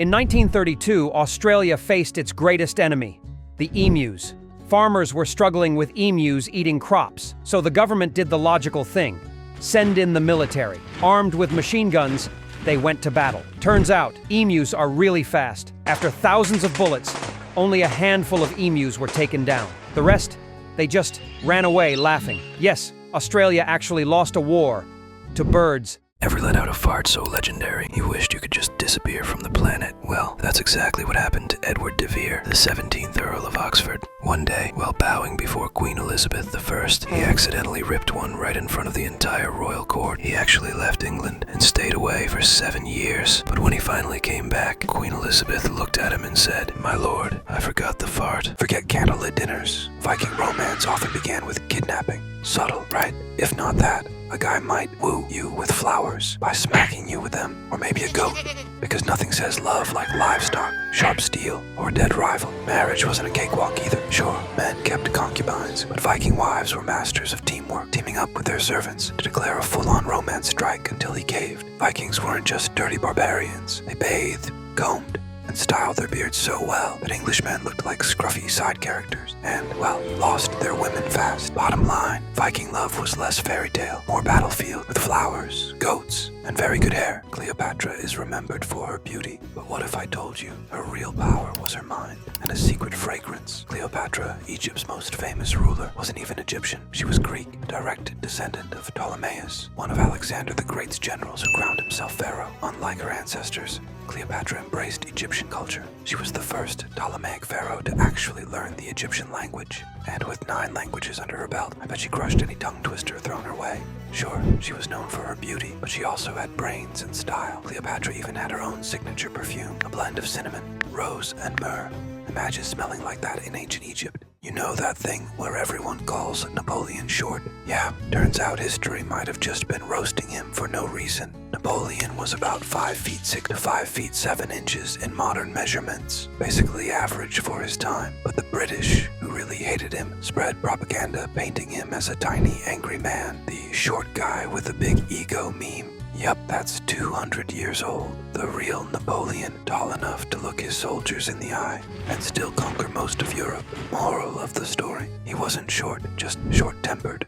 In 1932, Australia faced its greatest enemy, the emus. Farmers were struggling with emus eating crops, so the government did the logical thing: send in the military. Armed with machine guns, they went to battle. Turns out, emus are really fast. After thousands of bullets, only a handful of emus were taken down. The rest, they just ran away laughing. Yes, Australia actually lost a war to birds. Ever let out a fart so legendary you wished you could just disappear from the planet? Well, that's exactly what happened to Edward de Vere, the 17th Earl of Oxford. One day, while bowing before Queen Elizabeth I, he accidentally ripped one right in front of the entire royal court. He actually left England and stayed away for 7 years. But when he finally came back, Queen Elizabeth looked at him and said, "My lord, I forgot the fart." Forget candlelit dinners. Viking romance often began with kidnapping. Subtle, right? If not that, a guy might woo you with flowers by smacking you with them, or maybe a goat, because nothing says love like livestock, sharp steel, or a dead rival. Marriage wasn't a cakewalk either. Sure, men kept concubines, but Viking wives were masters of teamwork, teaming up with their servants to declare a full-on romance strike until he caved. Vikings weren't just dirty barbarians. They bathed, combed, and styled their beards so well that Englishmen looked like scruffy side characters and, well, lost their women fast. Bottom line, Viking love was less fairy tale, more battlefield with flowers, goats, and very good hair. Cleopatra is remembered for her beauty, but what if I told you her real power was her mind and a secret fragrance? Cleopatra, Egypt's most famous ruler, wasn't even Egyptian. She was Greek, direct descendant of Ptolemaeus, one of Alexander the Great's generals who crowned himself pharaoh. Unlike her ancestors, Cleopatra embraced Egyptian culture. She was the first Ptolemaic pharaoh to actually learn the Egyptian language. And with 9 languages under her belt, I bet she crushed any tongue twister thrown her way. Sure, she was known for her beauty, but she also had brains and style. Cleopatra even had her own signature perfume, a blend of cinnamon, rose, and myrrh. Imagine smelling like that in ancient Egypt. You know that thing where everyone calls Napoleon short? Yeah, turns out history might have just been roasting him for no reason. Napoleon was about 5 feet 6 to 5 feet 7 inches in modern measurements, basically average for his time. But the British, who really hated him, spread propaganda painting him as a tiny, angry man, the short guy with a big ego meme. Yup, that's 200 years old. The real Napoleon, tall enough to look his soldiers in the eye and still conquer most of Europe. Moral of the story, he wasn't short, just short-tempered.